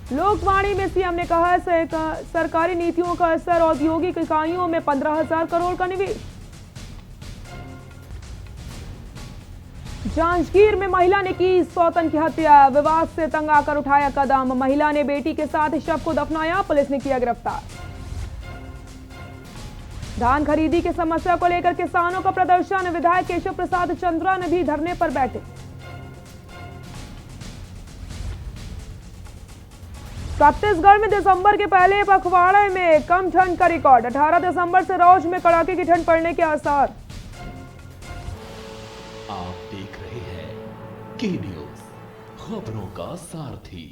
लोकवाणी में सीएम ने कहा सरकारी नीतियों का असर, औद्योगिक इकाइयों में 15,000 करोड़ का निवेश। जांजगीर में महिला ने की सौतन की हत्या, विवाद से तंग आकर उठाया कदम। महिला ने बेटी के साथ शव को दफनाया, पुलिस ने किया गिरफ्तार। धान खरीदी की समस्या को लेकर किसानों का प्रदर्शन, विधायक केशव प्रसाद चंद्रा ने भी धरने पर बैठे। छत्तीसगढ़ में दिसंबर के पहले पखवाड़े में कम ठंड का रिकॉर्ड, 18 दिसंबर से रोज में कड़ाके की ठंड पड़ने के आसार। आप देख रहे हैं के न्यूज, खबरों का सारथी।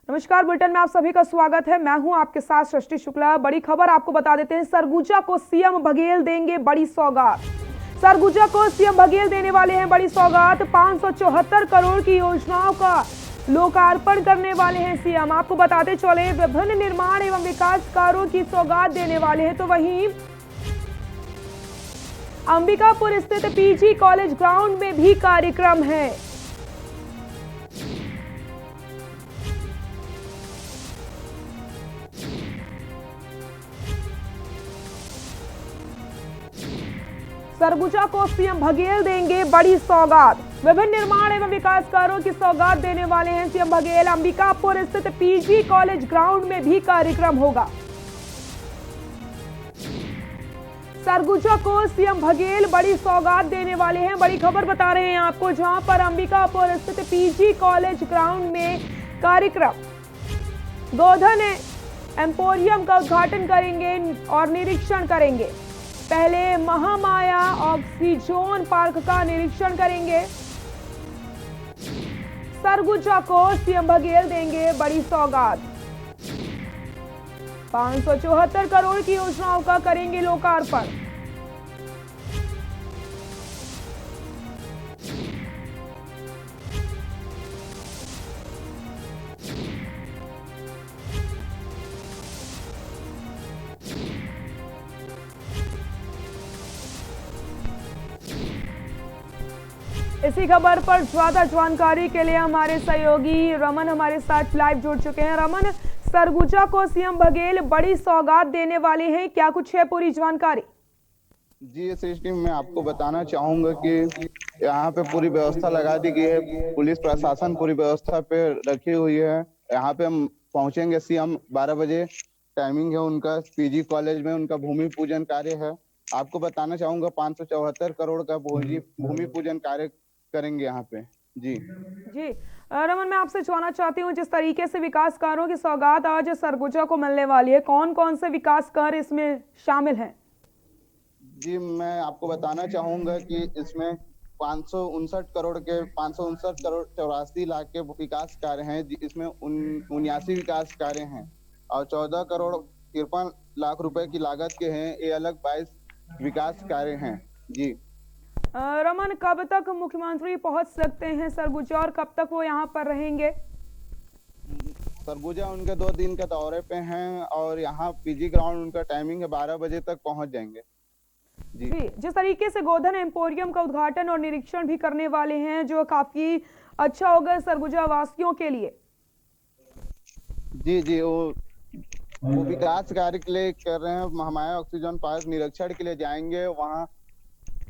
नमस्कार, बुलेटिन में आप सभी का स्वागत है। मैं हूं आपके साथ सृष्टि शुक्ला। बड़ी खबर आपको बता देते हैं, सरगुजा को सीएम बघेल देंगे बड़ी सौगात। सरगुजा को सीएम बघेल देने वाले हैं बड़ी सौगात। 574 करोड़ की योजनाओं का लोकार्पण करने वाले हैं सीएम। आपको बताते चले, विभिन्न निर्माण एवं विकास कार्यों की सौगात देने वाले हैं। तो वहीं अंबिकापुर स्थित पीजी कॉलेज ग्राउंड में भी कार्यक्रम है। सरगुजा को सीएम बघेल देंगे बड़ी सौगात। विभिन्न निर्माण एवं विकास कार्यों की सौगात देने वाले हैं सीएम बघेल। अंबिकापुर स्थित पीजी कॉलेज ग्राउंड में भी कार्यक्रम होगा। सरगुजा को सीएम बघेल बड़ी सौगात देने वाले हैं। बड़ी खबर बता रहे हैं आपको, जहां पर अंबिकापुर स्थित पीजी कॉलेज ग्राउंड में कार्यक्रम। गोधन एम्पोरियम का उद्घाटन करेंगे और निरीक्षण करेंगे। पहले महामाया ऑक्सीजोन पार्क का निरीक्षण करेंगे। सरगुजा को सीएम बघेल देंगे बड़ी सौगात। 574 करोड़ की योजनाओं का करेंगे लोकार्पण। इसी खबर पर ज्यादा जानकारी के लिए हमारे सहयोगी रमन हमारे साथ लाइव जुड़ चुके हैं। रमन, सरगुजा को सीएम बघेल बड़ी सौगात देने वाले हैं, क्या कुछ है पूरी जानकारी? जी सृष्टि, मैं आपको बताना चाहूंगा कि यहाँ पे पूरी व्यवस्था लगा दी गई है। पुलिस प्रशासन पूरी व्यवस्था पे रखी हुई है। यहाँ पे हम पहुंचेंगे, सीएम 12 बजे टाइमिंग है उनका। पीजी कॉलेज में उनका भूमि पूजन कार्य है। आपको बताना चाहूंगा 574 करोड़ का भूमि पूजन कार्य करेंगे यहाँ पे। जी रमन, मैं आपसे जानना चाहती हूँ, जिस तरीके से विकास कार्यों की सौगात आज सरगुजा को मिलने वाली है, कौन कौन से विकास कार्य इसमें शामिल हैं? जी, मैं आपको बताना चाहूंगा कि इसमें 559 करोड़ 84 लाख के विकास कार्य हैं। इसमें 79 विकास कार्य हैं और 14 करोड़ 53 लाख रुपए की लागत के हैं। ये अलग 22 विकास कार्य हैं। जी रमन, कब तक मुख्यमंत्री पहुंच सकते हैं सरगुजा और कब तक वो यहाँ पर रहेंगे? सरगुजा उनके 2 दिन के दौरे पे हैं और यहाँ पीजी ग्राउंड उनका टाइमिंग है, 12 बजे तक पहुंच जाएंगे। जी, जिस तरीके से गोधन एम्पोरियम का उद्घाटन और निरीक्षण भी करने वाले हैं, जो काफी अच्छा होगा सरगुजा वासियों के लिए। जी वो विकास कार्य के लिए कर रहे हैं। महामाया ऑक्सीजन पार्क निरीक्षण के लिए जाएंगे। वहाँ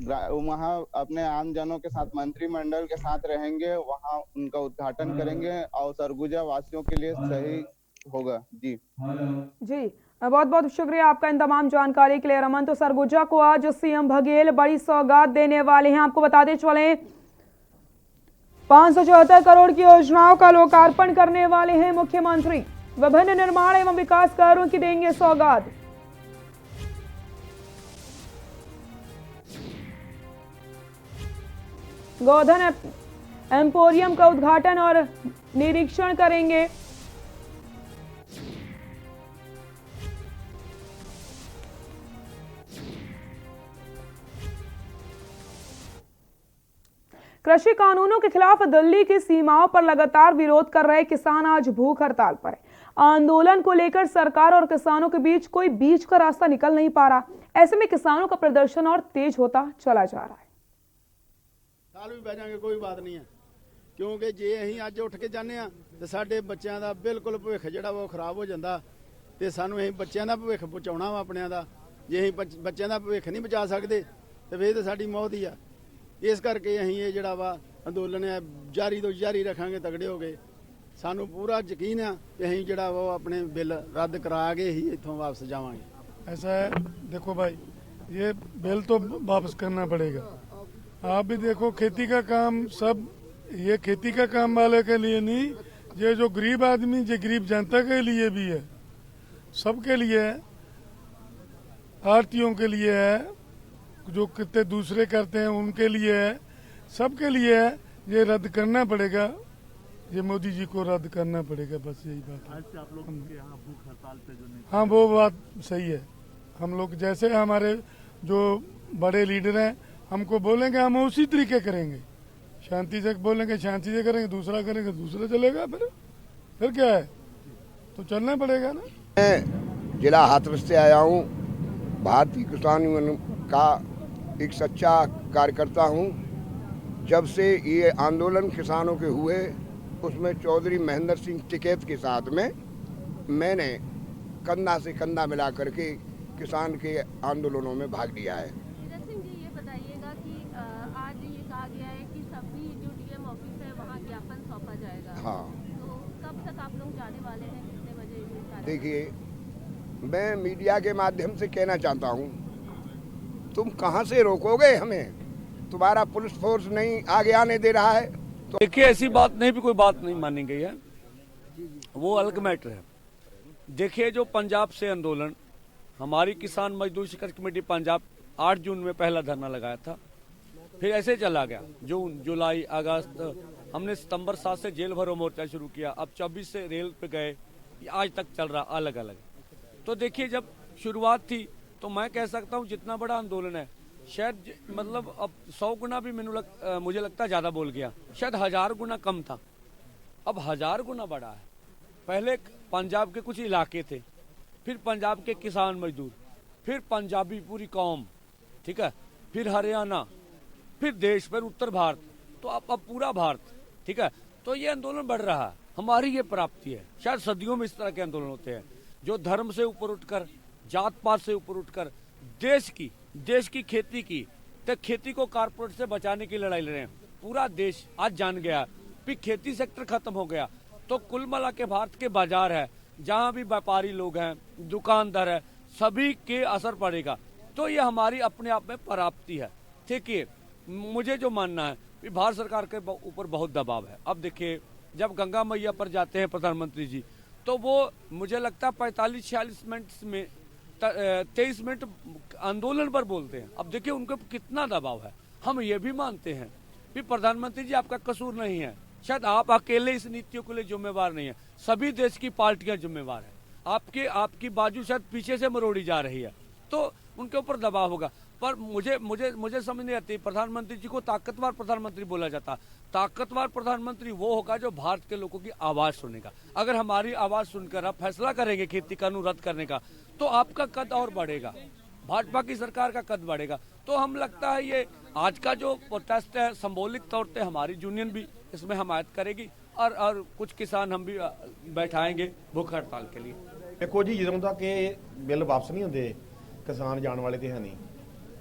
अपने आम जनों के साथ, मंत्रिमंडल के साथ रहेंगे, वहाँ उनका उद्घाटन करेंगे और सरगुजा वासियों के लिए सही होगा। जी बहुत बहुत शुक्रिया आपका इन तमाम जानकारी के लिए रमन। तो सरगुजा को आज सीएम बघेल बड़ी सौगात देने वाले हैं। आपको बताते चले, 574 करोड़ की योजनाओं का लोकार्पण करने वाले हैं मुख्यमंत्री। विभिन्न निर्माण एवं विकास कार्यों की देंगे सौगात। गोधन एम्पोरियम का उद्घाटन और निरीक्षण करेंगे। कृषि कानूनों के खिलाफ दिल्ली की सीमाओं पर लगातार विरोध कर रहे किसान आज भूख हड़ताल पर है। आंदोलन को लेकर सरकार और किसानों के बीच कोई बीच का रास्ता निकल नहीं पा रहा। ऐसे में किसानों का प्रदर्शन और तेज होता चला जा रहा है। साल भी बह जाएंगे, कोई बात नहीं है, क्योंकि जे अं अज उठ के जाने ਤੇ ਸਾਡੇ ਬੱਚਿਆਂ ਦਾ ਬਿਲਕੁਲ ਭਵਿੱਖ ਜਿਹੜਾ ਉਹ ਖਰਾਬ ਹੋ ਜਾਂਦਾ ਤੇ ਸਾਨੂੰ ਅਸੀਂ ਬੱਚਿਆਂ ਦਾ ਭਵਿੱਖ ਬਚਾਉਣਾ ਵਾ ਆਪਣਿਆਂ ਦਾ। ਜੇ ਅਸੀਂ ਬੱਚਿਆਂ ਦਾ ਭਵਿੱਖ ਨਹੀਂ ਬਚਾ ਸਕਦੇ ਤੇ ਫਿਰ ਤਾਂ ਸਾਡੀ ਮੌਤ ਹੀ ਆ। ਇਸ ਕਰਕੇ ਅਸੀਂ ਇਹ ਜਿਹੜਾ ਵਾ ਅੰਦੋਲਨ ਹੈ ਜਾਰੀ ਤੋਂ ਜਾਰੀ ਰੱਖਾਂਗੇ ਤਗੜੇ ਹੋ ਕੇ। ਸਾਨੂੰ ਪੂਰਾ ਯਕੀਨ ਆ ਕਿ ਅਸੀਂ ਜਿਹੜਾ ਉਹ ਆਪਣੇ ਬਿੱਲ ਰੱਦ करा के ही इत्थों वापस जावांगे। ऐसा है, देखो भाई ये बिल तो वापस करना पड़ेगा। आप भी देखो खेती का काम सब, ये खेती का काम वाले के लिए नहीं, ये जो गरीब आदमी, ये गरीब जनता के लिए भी है, सबके लिए है, आरतीयों के लिए है, जो कितने दूसरे करते हैं उनके लिए है, सबके लिए है। ये रद्द करना पड़ेगा, ये मोदी जी को रद्द करना पड़ेगा, बस यही बात है। आज से आप लोग के यहाँ भूख हड़ताल पे जो नहीं, हाँ वो बात सही है। हम लोग जैसे हमारे जो बड़े लीडर हैं हमको बोलेंगे हम उसी तरीके करेंगे। शांति से बोलेंगे शांति से करेंगे, दूसरा करेंगे दूसरा चलेगा। फिर क्या है, तो चलना पड़ेगा ना। मैं जिला हाथरस से आया हूँ। भारतीय किसान यूनियन का एक सच्चा कार्यकर्ता हूँ। जब से ये आंदोलन किसानों के हुए उसमें चौधरी महेंद्र सिंह टिकैत के साथ में मैंने कंधा से कंधा मिला करके किसान के आंदोलनों में भाग लिया है। धीरज सिंह जी, ये बताइएगा कि आज ये कहा गया है कि सभी जो डीएम ऑफिस है वहाँ ज्ञापन सौंपा जाएगा। हाँ, तो कब तक आप लोग जाने वाले हैं, कितने बजे ये कार्यक्रम? देखिए मैं मीडिया के माध्यम से कहना चाहता हूँ, तुम कहाँ से रोकोगे हमें? तुम्हारा पुलिस फोर्स नहीं आगे आने दे रहा है। तो देखिए ऐसी बात नहीं, भी कोई बात नहीं मानी गई है, वो अलग मैटर है। देखिए जो पंजाब से आंदोलन, हमारी किसान मजदूर शिकायत कमेटी पंजाब 8 जून में पहला धरना लगाया था, फिर ऐसे चला गया जून जुलाई अगस्त, हमने सितंबर 7 से जेल भरो मोर्चा शुरू किया, अब 24 से रेल पे गए, आज तक चल रहा अलग अलग। तो देखिए जब शुरुआत थी तो मैं कह सकता हूँ जितना बड़ा आंदोलन है शायद मतलब अब 100 गुना भी मुझे लगता है ज़्यादा बोल गया, शायद 1000 गुना कम था, अब 1000 गुना बड़ा है। पहले पंजाब के कुछ इलाके थे, फिर पंजाब के किसान मजदूर, फिर पंजाबी पूरी कौम, ठीक है, फिर हरियाणा, फिर देश, फिर उत्तर भारत, तो अब पूरा भारत, ठीक है। तो ये आंदोलन बढ़ रहा है, हमारी ये प्राप्ति है। शायद सदियों में इस तरह के आंदोलन होते हैं जो धर्म से ऊपर उठकर, जात पात से ऊपर उठकर देश की खेती की, तो खेती को कारपोरेट से बचाने की लड़ाई लड़ रहे हैं। पूरा देश आज जान गया कि खेती सेक्टर खत्म हो गया तो कुल मिला के भारत के बाजार है, जहां भी व्यापारी लोग हैं, दुकानदार है, सभी के असर पड़ेगा। तो ये हमारी अपने आप में प्राप्ति है। ठीक है, मुझे जो मानना है कि भारत सरकार के ऊपर बहुत दबाव है। अब देखिए जब गंगा मैया पर जाते हैं प्रधानमंत्री जी, तो वो मुझे लगता है 45-46 मिनट में 23 मिनट आंदोलन पर बोलते हैं। अब देखिए उनके कितना दबाव है। हम ये भी मानते हैं कि प्रधानमंत्री जी आपका कसूर नहीं है, शायद आप अकेले इस नीतियों के लिए जिम्मेवार नहीं है, सभी देश की पार्टियां जिम्मेवार है। आपकी बाजू शायद पीछे से मरोड़ी जा रही है, तो उनके ऊपर दबाव होगा। पर मुझे समझ नहीं आती, प्रधानमंत्री जी को ताकतवर प्रधानमंत्री बोला जाता। ताकतवर प्रधानमंत्री वो होगा जो भारत के लोगों की आवाज सुनेगा। अगर हमारी आवाज सुनकर आप फैसला करेंगे खेती कानून रद्द करने का, तो आपका कद और बढ़ेगा, भाजपा की सरकार का कद बढ़ेगा। तो हम लगता है ये आज का जो प्रोटेस्ट है सिंबॉलिक तौर पे हमारी यूनियन भी इसमें हमायत करेगी और कुछ किसान हम भी बैठाएंगे भूख हड़ताल के लिए। देखो जी, ਜਦੋਂ तक ਇਹ ਬਿੱਲ ਵਾਪਸ ਨਹੀਂ ਹੁੰਦੇ ਕਿਸਾਨ ਜਾਣ ਵਾਲੇ ਤੇ ਹੈ ਨਹੀਂ,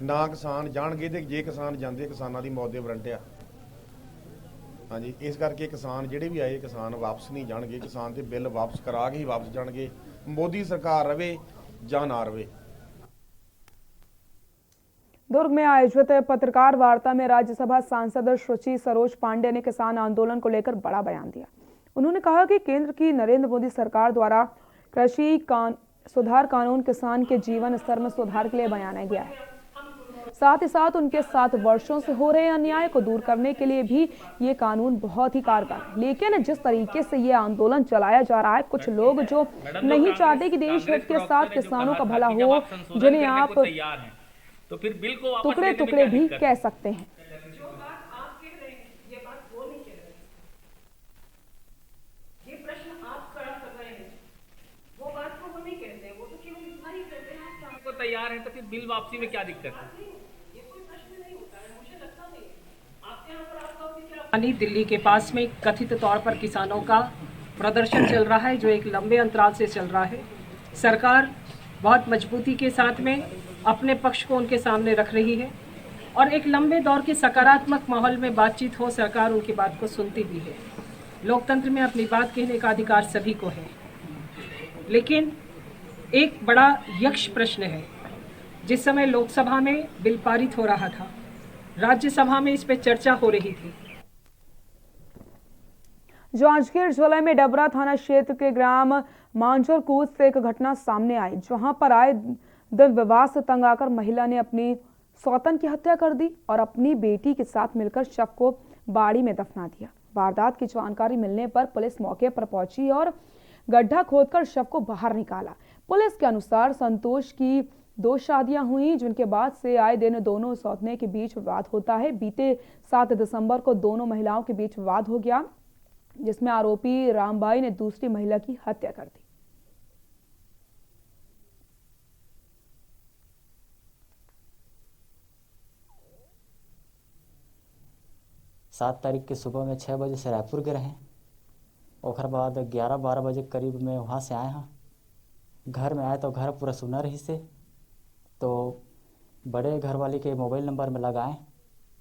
ਨਾ ਕਿਸਾਨ ਜਾਣਗੇ ਤੇ ਜੇ ਕਿਸਾਨ ਜਾਂਦੇ ਕਿਸਾਨਾਂ ਦੀ ਮੌਤ ਦੇ ਵਾਰੰਟ ਆ। ਹਾਂਜੀ, ਇਸ ਕਰਕੇ ਕਿਸਾਨ ਜਿਹੜੇ ਵੀ ਆਏ ਕਿਸਾਨ ਵਾਪਸ ਨਹੀਂ ਜਾਣਗੇ, ਕਿਸਾਨ ਤੇ ਬਿੱਲ ਵਾਪਸ ਕਰਾ ਕੇ ਹੀ ਵਾਪਸ ਜਾਣਗੇ। मोदी सरकार रवे या ना रवे। दुर्ग में आयोजित पत्रकार वार्ता में राज्यसभा सांसद सुश्री सरोज पांडे ने किसान आंदोलन को लेकर बड़ा बयान दिया। उन्होंने कहा कि केंद्र की नरेंद्र मोदी सरकार द्वारा कृषि सुधार कानून किसान के जीवन स्तर में सुधार के लिए बनाया गया है। साथ ही साथ उनके 7 वर्षों से हो रहे अन्याय को दूर करने के लिए भी ये कानून बहुत ही कारगर है। लेकिन जिस तरीके से ये आंदोलन चलाया जा रहा है, कुछ लोग जो नहीं चाहते कि देश हित के साथ किसानों का भला हो, जिन्हें आप तो फिर बिल को टुकड़े टुकड़े भी कह सकते हैं। तैयार है तो फिर बिल वापसी में क्या दिक्कत है? दिल्ली के पास में कथित तौर पर किसानों का प्रदर्शन चल रहा है जो एक लंबे अंतराल से चल रहा है। सरकार बहुत मजबूती के साथ में अपने पक्ष को उनके सामने रख रही है और एक लंबे दौर के सकारात्मक माहौल में बातचीत हो, सरकार उनकी बात को सुनती भी है। लोकतंत्र में अपनी बात कहने का अधिकार सभी को है, लेकिन एक बड़ा यक्ष प्रश्न है। जिस समय लोकसभा में बिल पारित हो रहा था, राज्यसभा में इस पर चर्चा हो रही थी। जांजगीर जिले में डबरा थाना क्षेत्र के ग्राम मांझरकूद से एक घटना सामने आई, जहां पर आए दिन विवाह से तंग आकर महिला ने अपनी सौतन की हत्या कर दी और अपनी बेटी के साथ मिलकर शव को बाड़ी में दफना दिया। वारदात की जानकारी मिलने पर पुलिस मौके पर पहुंची और गड्ढा खोदकर शव को बाहर निकाला। पुलिस के अनुसार संतोष की 2 शादियां हुई, जिनके बाद से आए दिन दोनों सौतने के बीच विवाद होता है। बीते 7 दिसंबर को दोनों महिलाओं के बीच विवाद हो गया, जिसमें आरोपी रामबाई ने दूसरी महिला की हत्या कर दी। 7 तारीख के सुबह में 6 बजे से रायपुर गए हैं। और बाद 11-12 बजे करीब में वहाँ से आए हैं। घर में आए तो घर पूरा सुना रही से, तो बड़े घर वाले के मोबाइल नंबर में लगाएं,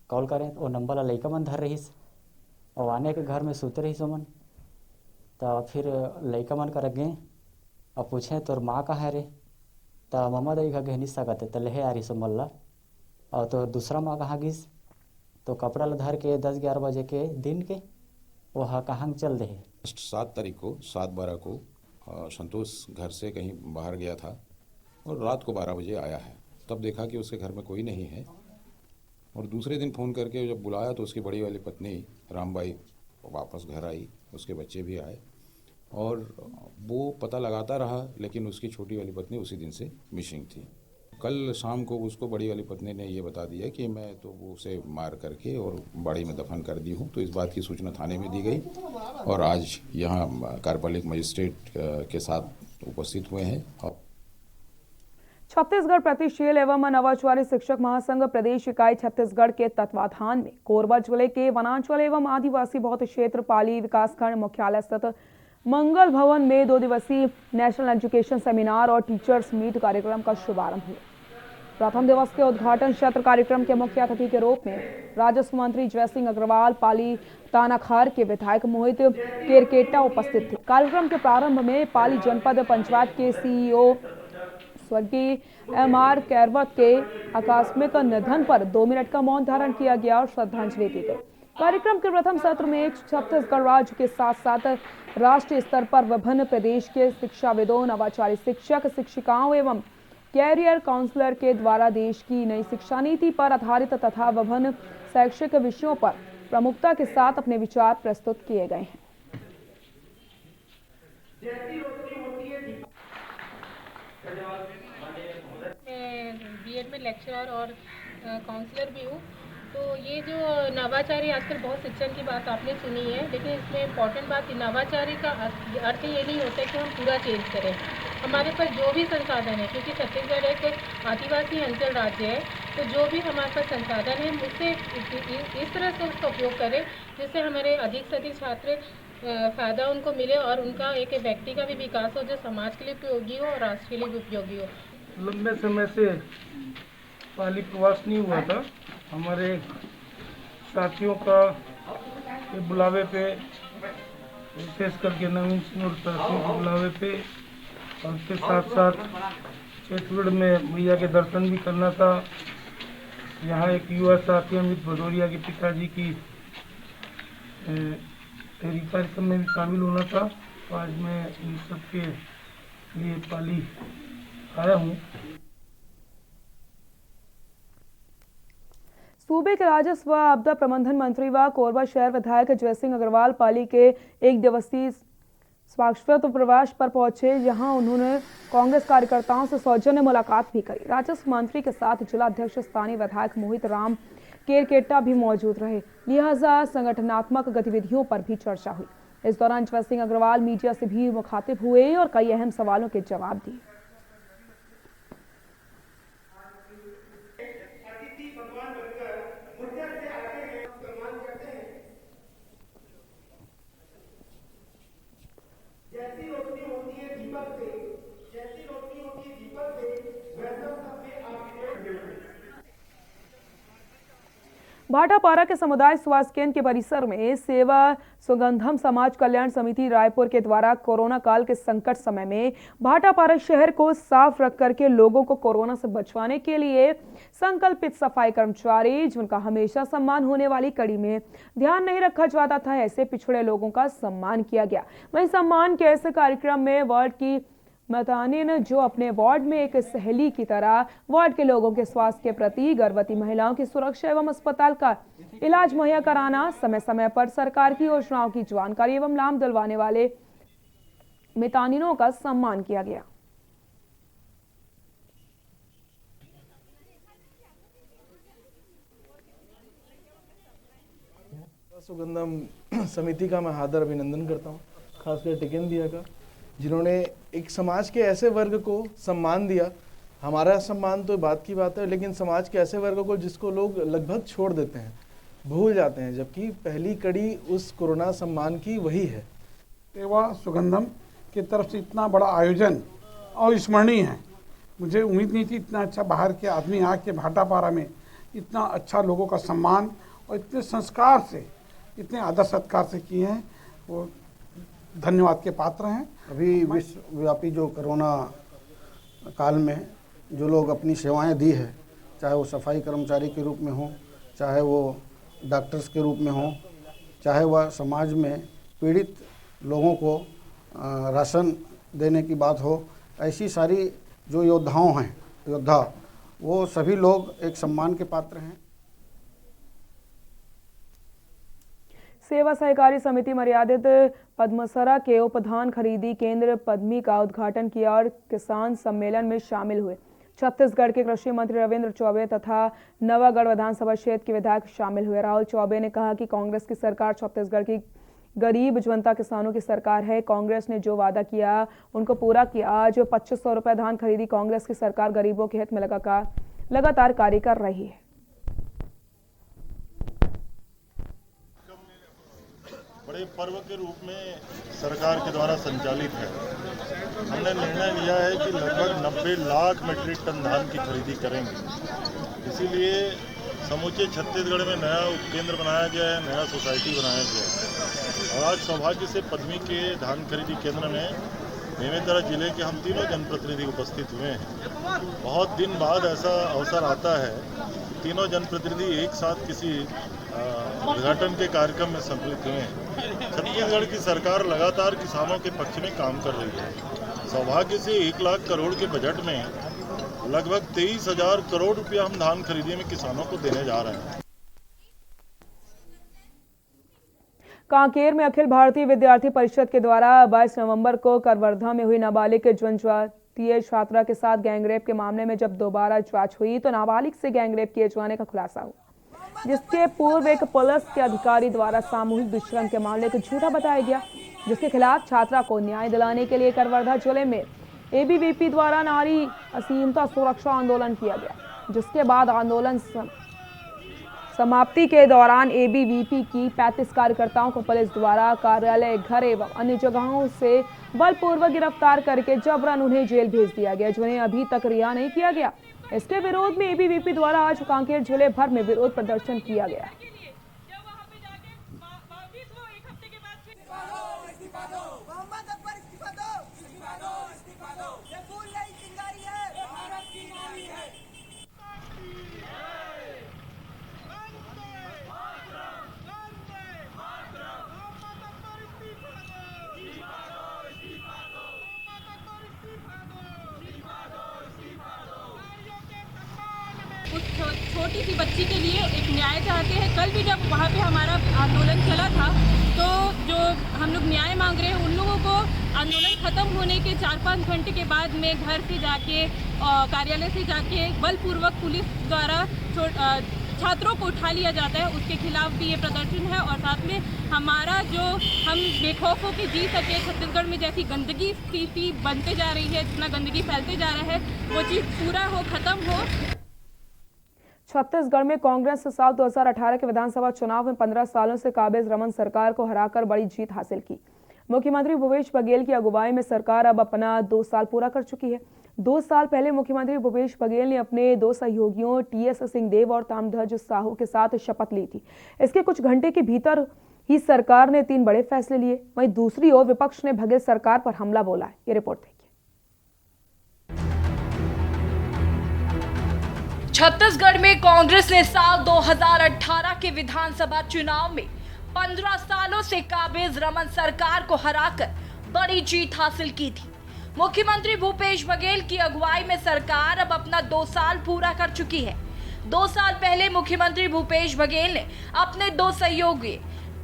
कॉल करें तो वो नंबर ला लइका मन धर रही से और आने के घर में सुते रही मन। तो फिर लइका मन कर गए और पूछे तोर माँ कहाँ है रे, तो मम्मा दई घर नहीं सकते तो ले आ रही सो मल्ला। और तो दूसरा माँ कहाँ गिस, तो कपड़ा ला धर के 10-11 बजे के दिन के वह कहाँ चल दे। 7 तारीख को 7-12 को संतोष घर से कहीं बाहर गया था और रात को 12 बजे आया है। तब देखा कि उसके घर में कोई नहीं है और दूसरे दिन फ़ोन करके जब बुलाया तो उसकी बड़ी वाली पत्नी रामबाई वापस घर आई, उसके बच्चे भी आए और वो पता लगाता रहा, लेकिन उसकी छोटी वाली पत्नी उसी दिन से मिसिंग थी। कल शाम को उसको बड़ी वाली पत्नी ने ये बता दिया कि मैं तो वो उसे मार करके और बाड़ी में दफन कर दी हूँ। तो इस बात की सूचना थाने में दी गई और आज यहाँ कार्यपालिक मजिस्ट्रेट के साथ उपस्थित हुए हैं। छत्तीसगढ़ प्रतिशील एवं नवाचारी शिक्षक महासंघ प्रदेश इकाई छत्तीसगढ़ के तत्वाधान में कोरबा जिले के वनांचल एवं आदिवासी बहुत क्षेत्र पाली विकासखंड मुख्यालय स्थित मंगल भवन में 2 दिवसीय नेशनल एजुकेशन सेमिनार और टीचर्स मीट कार्यक्रम का शुभारंभ हुआ। प्रथम दिवस के उद्घाटन सत्र कार्यक्रम के मुख्य अतिथि के रूप में राजस्व मंत्री जयसिंह अग्रवाल, पाली तानाखार के विधायक मोहित केरकेटा उपस्थित थे। कार्यक्रम के प्रारंभ में पाली जनपद पंचायत के सीईओ स्वर्गीय MR कैरवत के आकस्मिक निधन पर 2 मिनट का मौन धारण किया गया और श्रद्धांजलि दी गई। कार्यक्रम के प्रथम सत्र में छत्तीसगढ़ राज्य के साथ साथ राष्ट्रीय स्तर पर विभिन्न प्रदेश के शिक्षाविदों, नवाचारी शिक्षक, शिक्षिकाओं एवं कैरियर काउंसलर के द्वारा देश की नई शिक्षा नीति पर आधारित तथा विभिन्न शैक्षिक विषयों पर प्रमुखता के साथ अपने विचार प्रस्तुत किए गए हैं। मैं बीएड में लेक्चरर और काउंसलर भी हूँ। तो ये जो नवाचारी, आजकल बहुत शिक्षण की बात आपने सुनी है, लेकिन इसमें इम्पॉर्टेंट बात नवाचारी का अर्थ ये नहीं होता है कि हम पूरा चेंज करें। हमारे पास जो भी संसाधन है, क्योंकि छत्तीसगढ़ एक आदिवासी अंचल राज्य है, तो जो भी हमारे पास संसाधन है उससे इस तरह से उसका उपयोग करें जिससे हमारे अधिक से अधिक छात्र फ़ायदा उनको मिले और उनका एक व्यक्ति का भी विकास हो जो समाज के लिए उपयोगी हो और राष्ट्र के लिए भी उपयोगी हो। लंबे समय से पाली प्रवास नहीं हुआ था। हमारे साथियों का बुलावे पे, विशेष करके नवीन सिंह और साथियों के बुलावे पे, और उसके साथ साथ छत्तीसगढ़ में मैया के दर्शन भी करना था। यहाँ एक युवा साथी अमित भदौरिया के पिताजी की कार्यक्रम में भी शामिल होना था। तो आज मैं इन सबके लिए पाली आया हूँ। सूबे के राजस्व आपदा प्रबंधन मंत्री व कोरबा शहर विधायक जयसिंह अग्रवाल पाली के 1 दिवसीय स्वागत प्रवास पर पहुंचे, जहां उन्होंने कांग्रेस कार्यकर्ताओं से सौजन्य मुलाकात भी करी। राजस्व मंत्री के साथ जिला अध्यक्ष स्थानीय विधायक मोहित राम केरकेटा भी मौजूद रहे, लिहाजा संगठनात्मक गतिविधियों पर भी चर्चा हुई। इस दौरान जयसिंह अग्रवाल मीडिया से भी मुखातिब हुए और कई अहम सवालों के जवाब दिए। भाटापारा के सामुदायिक स्वास्थ्य केंद्र के परिसर में सेवा सुगंधम समाज कल्याण समिति रायपुर के द्वारा कोरोना काल के संकट समय में भाटापारा शहर को साफ रख करके लोगों को कोरोना से बचवाने के लिए संकल्पित सफाई कर्मचारी जिनका हमेशा सम्मान होने वाली कड़ी में ध्यान नहीं रखा जाता था, ऐसे पिछड़े लोगों का सम्मान किया गया। वहीं सम्मान के ऐसे कार्यक्रम में वार्ड की मतानी ने जो अपने वार्ड में एक सहेली की तरह वार्ड के लोगों के स्वास्थ्य के प्रति, गर्भवती महिलाओं की सुरक्षा एवं अस्पताल का इलाज मुहैया कराना, समय समय पर सरकार की योजनाओं की जानकारी एवं लाभ दिलवाने वाले मितानिनों का सम्मान किया गया। सुगंधम समिति का मैं हार्दिक अभिनंदन करता हूँ, खासकर टिकन दिया का, जिन्होंने एक समाज के ऐसे वर्ग को सम्मान दिया। हमारा सम्मान तो बात की बात है, लेकिन समाज के ऐसे वर्ग को जिसको लोग लगभग छोड़ देते हैं, भूल जाते हैं, जबकि पहली कड़ी उस कोरोना सम्मान की वही है। सेवा सुगंधम की तरफ से इतना बड़ा आयोजन अविस्मरणीय है। मुझे उम्मीद नहीं थी इतना अच्छा बाहर के आदमी आके भाटापारा में इतना अच्छा लोगों का सम्मान और इतने संस्कार से, इतने आदर सत्कार से किए हैं, वो धन्यवाद के पात्र हैं। अभी विश्वव्यापी जो कोरोना काल में जो लोग अपनी सेवाएं दी है, चाहे वो सफाई कर्मचारी के रूप में हो, चाहे वो डॉक्टर्स के रूप में हो, चाहे वह समाज में पीड़ित लोगों को राशन देने की बात हो, ऐसी सारी जो योद्धा वो सभी लोग एक सम्मान के पात्र हैं। सेवा सहकारी समिति मर्यादित पद्मसरा के उपधान खरीदी केंद्र पद्मी का उद्घाटन किया और किसान सम्मेलन में शामिल हुए छत्तीसगढ़ के कृषि मंत्री रविंद्र चौबे तथा नवागढ़ विधानसभा क्षेत्र के विधायक शामिल हुए। राहुल चौबे ने कहा कि कांग्रेस की सरकार छत्तीसगढ़ की गरीब जनता किसानों की सरकार है। कांग्रेस ने जो वादा किया उनको पूरा किया। आज 2500 रुपए धान खरीदी कांग्रेस की सरकार गरीबों के हित में लगातार कार्य कर रही है। बड़े पर्व के रूप में सरकार के द्वारा संचालित है। हमने निर्णय लिया है कि लगभग 90 लाख मीट्रिक टन धान की खरीदी करेंगे। इसीलिए समूचे छत्तीसगढ़ में नया उपकेंद्र बनाया गया है, नया सोसाइटी बनाया गया है। और आज सौभाग्य से पद्मी के धान खरीदी केंद्र में बेमेतरा जिले के हम तीनों जनप्रतिनिधि उपस्थित हुए हैं। बहुत दिन बाद ऐसा अवसर आता है, तीनों जनप्रतिनिधि एक साथ किसी उद्घाटन के कार्यक्रम में सम्मिलित हुए हैं। छत्तीसगढ़ की सरकार लगातार किसानों के पक्ष में काम कर रही है। सौभाग्य से 1 लाख करोड़ के बजट में लगभग 23,000 करोड़ रुपया हम धान खरीदी में किसानों को देने जा रहे हैं। कांकेर में अखिल भारतीय विद्यार्थी परिषद के द्वारा 22 नवंबर को करवर्धा में हुई नाबालिग जनजातीय छात्रा के साथ गैंगरेप के मामले में जब दोबारा जांच हुई तो नाबालिग से गैंगरेप किए जाने का खुलासा हुआ, जिसके पूर्व एक पुलिस के अधिकारी द्वारा सामूहिक दुष्कर्म के मामले को झूठा बताया गया, जिसके खिलाफ छात्रा को न्याय दिलाने के लिए करवर्धा जिले में एबीवीपी द्वारा नारी असीमता सुरक्षा आंदोलन किया गया। जिसके बाद आंदोलन समाप्ति के दौरान एबीवीपी की 35 कार्यकर्ताओं को पुलिस द्वारा कार्यालय, घर एवं अन्य जगहों से बलपूर्वक गिरफ्तार करके जबरन उन्हें जेल भेज दिया गया, जिन्हें अभी तक रिहा नहीं किया गया। इसके विरोध में एबीवीपी द्वारा आज कांकेर जिले भर में विरोध प्रदर्शन किया गया। उस छोटी सी बच्ची के लिए एक न्याय चाहते हैं। कल भी जब वहाँ पे हमारा आंदोलन चला था तो जो हम लोग न्याय मांग रहे हैं, उन लोगों को आंदोलन खत्म होने के 4-5 घंटे के बाद में घर से जाके कार्यालय से जाके बलपूर्वक पुलिस द्वारा छात्रों को उठा लिया जाता है। उसके खिलाफ भी ये प्रदर्शन है और साथ में हमारा जो हम बेखौफ होकर जी सके, छत्तीसगढ़ में जैसी गंदगी स्थिति बनते जा रही है, जितना गंदगी फैलते जा रहा है, वो चीज़ पूरा हो, खत्म हो। छत्तीसगढ़ में कांग्रेस साल 2018 के विधानसभा चुनाव में 15 सालों से काबिज रमन सरकार को हराकर बड़ी जीत हासिल की। मुख्यमंत्री भूपेश बघेल की अगुवाई में सरकार अब अपना 2 साल पूरा कर चुकी है। 2 साल पहले मुख्यमंत्री भूपेश बघेल ने अपने 2 सहयोगियों टीएस सिंहदेव और ताम्रध्वज साहू के साथ शपथ ली थी। इसके कुछ घंटे के भीतर ही सरकार ने 3 बड़े फैसले लिए। वहीं दूसरी ओर विपक्ष ने बघेल सरकार पर हमला बोला है। ये रिपोर्ट देखिए। छत्तीसगढ़ में कांग्रेस ने साल 2018 के विधानसभा चुनाव में 15 सालों से काबिज रमन सरकार को हराकर बड़ी जीत हासिल की थी। मुख्यमंत्री भूपेश बघेल की अगुवाई में सरकार अब अपना 2 साल पूरा कर चुकी है। 2 साल पहले मुख्यमंत्री भूपेश बघेल ने अपने 2 सहयोगी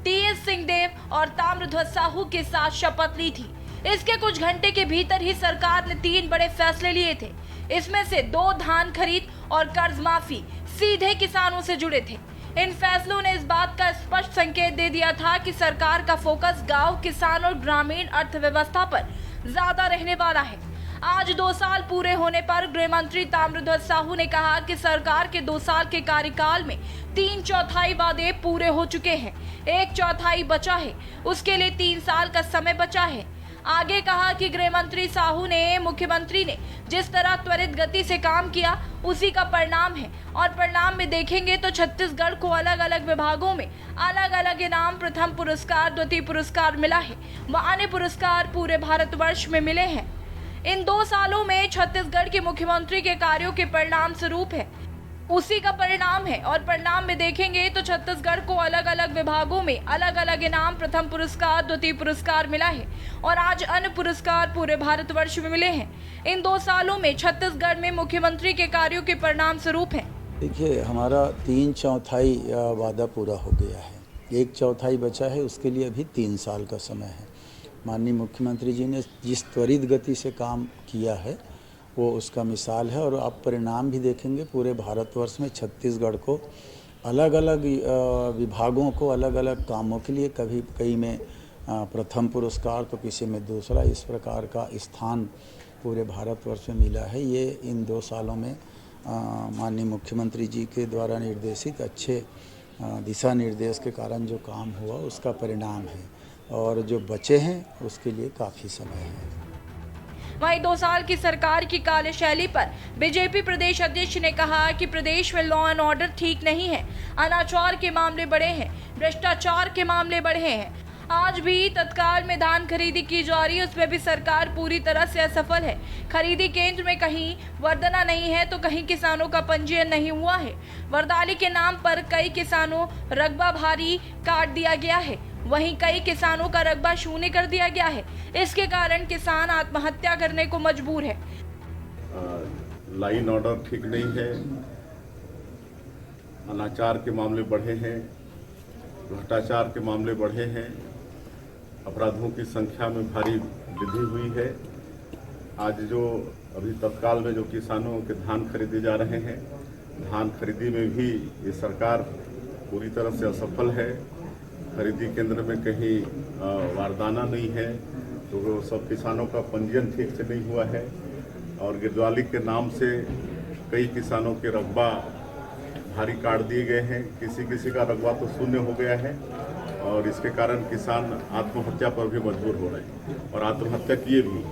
टीएस सिंहदेव और ताम्रध्वज साहू के साथ शपथ ली थी। इसके कुछ घंटे के भीतर ही सरकार ने 3 बड़े फैसले लिए थे। इसमें से 2 धान खरीद और कर्ज माफी सीधे किसानों से जुड़े थे। इन फैसलों ने इस बात का स्पष्ट संकेत दे दिया था कि सरकार का फोकस गांव, किसान और ग्रामीण अर्थव्यवस्था पर ज्यादा रहने वाला है। आज 2 साल पूरे होने पर गृह मंत्री ताम्रध्वज साहू ने कहा कि सरकार के 2 साल के कार्यकाल में 3/4 वादे पूरे हो चुके हैं, 1/4 बचा है, उसके लिए 3 साल का समय बचा है। आगे कहा कि गृह मंत्री साहू ने मुख्यमंत्री ने जिस तरह त्वरित गति से काम किया उसी का परिणाम है और परिणाम में देखेंगे तो छत्तीसगढ़ को अलग अलग विभागों में अलग अलग इनाम, प्रथम पुरस्कार, द्वितीय पुरस्कार मिला है व अन्य पुरस्कार पूरे भारतवर्ष में मिले हैं। इन 2 सालों में छत्तीसगढ़ के मुख्यमंत्री के कार्यों के परिणाम स्वरूप है, उसी का परिणाम है और परिणाम में देखेंगे तो छत्तीसगढ़ को अलग अलग विभागों में अलग अलग इनाम, प्रथम पुरस्कार, द्वितीय पुरस्कार मिला है और आज अन्य पुरस्कार पूरे भारतवर्ष में मिले हैं। इन 2 सालों में छत्तीसगढ़ में मुख्यमंत्री के कार्यों के परिणाम स्वरूप है। देखिए, हमारा 3/4 वादा पूरा हो गया है, 1/4 बचा है, उसके लिए अभी 3 साल का समय है। माननीय मुख्यमंत्री जी ने जिस त्वरित गति से काम किया है वो उसका मिसाल है और आप परिणाम भी देखेंगे। पूरे भारतवर्ष में छत्तीसगढ़ को अलग अलग विभागों को अलग अलग कामों के लिए कई में प्रथम पुरस्कार तो किसी में दूसरा, इस प्रकार का स्थान पूरे भारतवर्ष में मिला है। ये इन 2 सालों में माननीय मुख्यमंत्री जी के द्वारा निर्देशित अच्छे दिशा निर्देश के कारण जो काम हुआ उसका परिणाम है और जो बचे हैं उसके लिए काफ़ी समय है। वहीं 2 साल की सरकार की कार्यशैली पर बीजेपी प्रदेश अध्यक्ष ने कहा कि प्रदेश में लॉ एंड ऑर्डर ठीक नहीं है, अनाचार के मामले बढ़े हैं, भ्रष्टाचार के मामले बढ़े हैं। आज भी तत्काल में धान खरीदी की जा रही है, उसमें भी सरकार पूरी तरह से असफल है। खरीदी केंद्र में कहीं वर्दना नहीं है तो कहीं किसानों का पंजीयन नहीं हुआ है। वरदाली के नाम पर कई किसानों रकबा भारी काट दिया गया है, वहीं कई किसानों का रकबा शून्य कर दिया गया है। इसके कारण किसान आत्महत्या करने को मजबूर है। लाइन ऑर्डर ठीक नहीं है, अनाचार के मामले बढ़े हैं, भ्रष्टाचार के मामले बढ़े हैं, अपराधों की संख्या में भारी वृद्धि हुई है। आज जो अभी तत्काल में जो किसानों के धान खरीदे जा रहे हैं, धान खरीदी में भी ये सरकार पूरी तरह से असफल है। खरीदी केंद्र में कहीं वारदाना नहीं है, तो सब किसानों का पंजीयन ठीक से नहीं हुआ है और गिरदावरी के नाम से कई किसानों के रकबा भारी काट दिए गए हैं। किसी का रकबा तो शून्य हो गया है और इसके कारण किसान आत्महत्या पर भी मजबूर हो रहे हैं और आत्महत्या किए भी।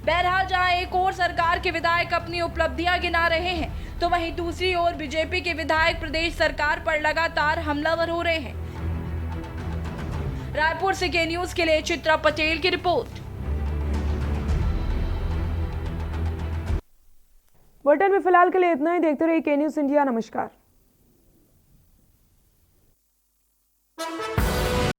बहरहाल जहां एक ओर सरकार के विधायक अपनी उपलब्धियां गिना रहे हैं तो वहीं दूसरी ओर बीजेपी के विधायक प्रदेश सरकार पर लगातार हमलावर हो रहे हैं। रायपुर से के न्यूज के लिए चित्रा पटेल की रिपोर्ट। बुलेटिन में फिलहाल के लिए इतना ही। देखते रहिए के न्यूज इंडिया। नमस्कार।